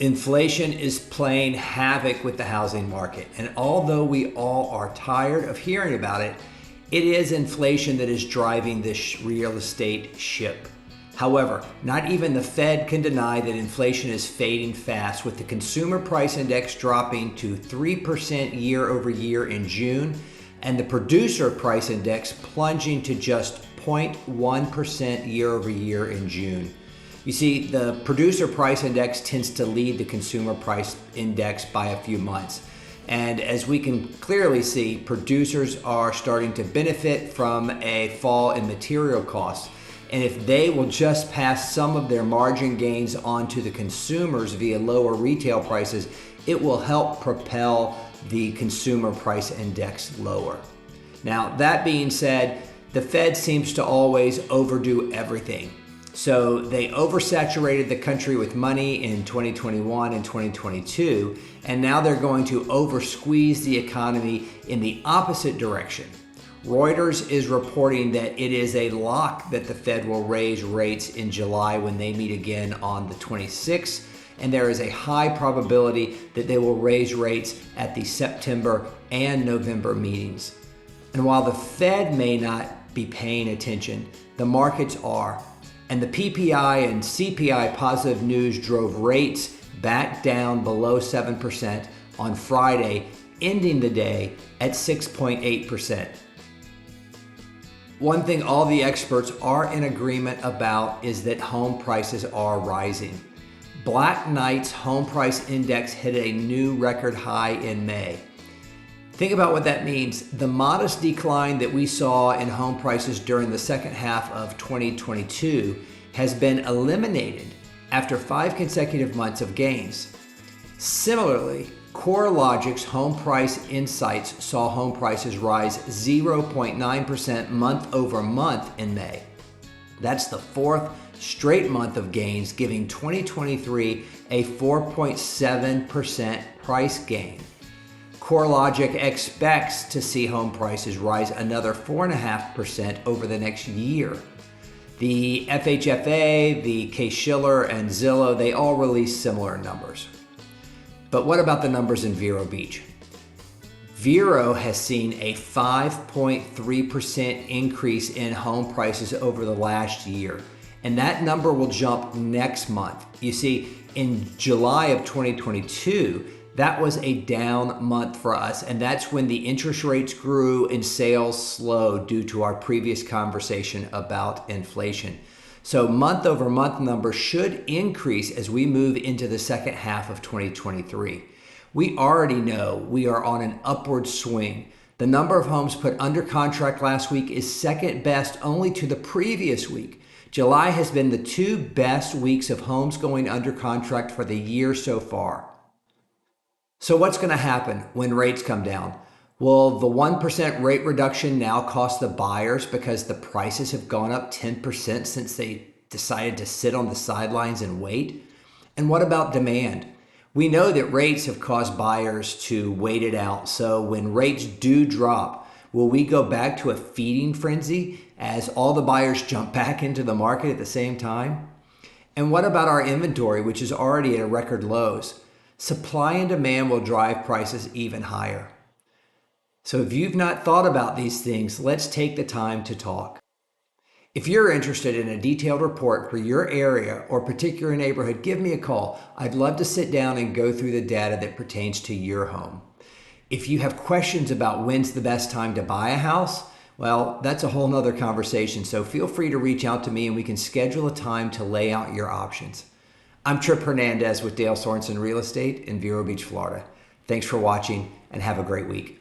Inflation is playing havoc with the housing market, and although we all are tired of hearing about it, it is inflation that is driving this real estate ship. However, not even the Fed can deny that inflation is fading fast, with the consumer price index dropping to 3% year over year in June, and the producer price index plunging to just 0.1% year over year in June. You see, the producer price index tends to lead the consumer price index by a few months. And as we can clearly see, producers are starting to benefit from a fall in material costs. And if they will just pass some of their margin gains on to the consumers via lower retail prices, it will help propel the consumer price index lower. Now, that being said, the Fed seems to always overdo everything. So they oversaturated the country with money in 2021 and 2022, and now they're going to oversqueeze the economy in the opposite direction. Reuters is reporting that it is a lock that the Fed will raise rates in July when they meet again on the 26th, and there is a high probability that they will raise rates at the September and November meetings. And while the Fed may not be paying attention, the markets are. And the PPI and CPI positive news drove rates back down below 7% on Friday, ending the day at 6.8%. One thing all the experts are in agreement about is that home prices are rising. Black Knight's home price index hit a new record high in May. Think about what that means. The modest decline that we saw in home prices during the second half of 2022 has been eliminated after 5 consecutive months of gains. Similarly, CoreLogic's Home Price Insights saw home prices rise 0.9% month over month in May. That's the 4th straight month of gains, giving 2023 a 4.7% price gain. CoreLogic expects to see home prices rise another 4.5% over the next year. The FHFA, the Case-Shiller, and Zillow, they all release similar numbers. But what about the numbers in Vero Beach? Vero has seen a 5.3% increase in home prices over the last year, and that number will jump next month. You see, in July of 2022, that was a down month for us, and that's when the interest rates grew and sales slowed due to our previous conversation about inflation. So month over month numbers should increase as we move into the second half of 2023. We already know we are on an upward swing. The number of homes put under contract last week is second best only to the previous week. July has been the 2 best weeks of homes going under contract for the year so far. So what's going to happen when rates come down? Will the 1% rate reduction now cost the buyers because the prices have gone up 10% since they decided to sit on the sidelines and wait? And what about demand? We know that rates have caused buyers to wait it out. So when rates do drop, will we go back to a feeding frenzy as all the buyers jump back into the market at the same time? And what about our inventory, which is already at record lows? Supply and demand will drive prices even higher. So if you've not thought about these things, let's take the time to talk. If you're interested in a detailed report for your area or particular neighborhood, give me a call. I'd love to sit down and go through the data that pertains to your home. If you have questions about when's the best time to buy a house, well, that's a whole nother conversation. So feel free to reach out to me and we can schedule a time to lay out your options. I'm Tripp Hernandez with Dale Sorensen Real Estate in Vero Beach, Florida. Thanks for watching and have a great week.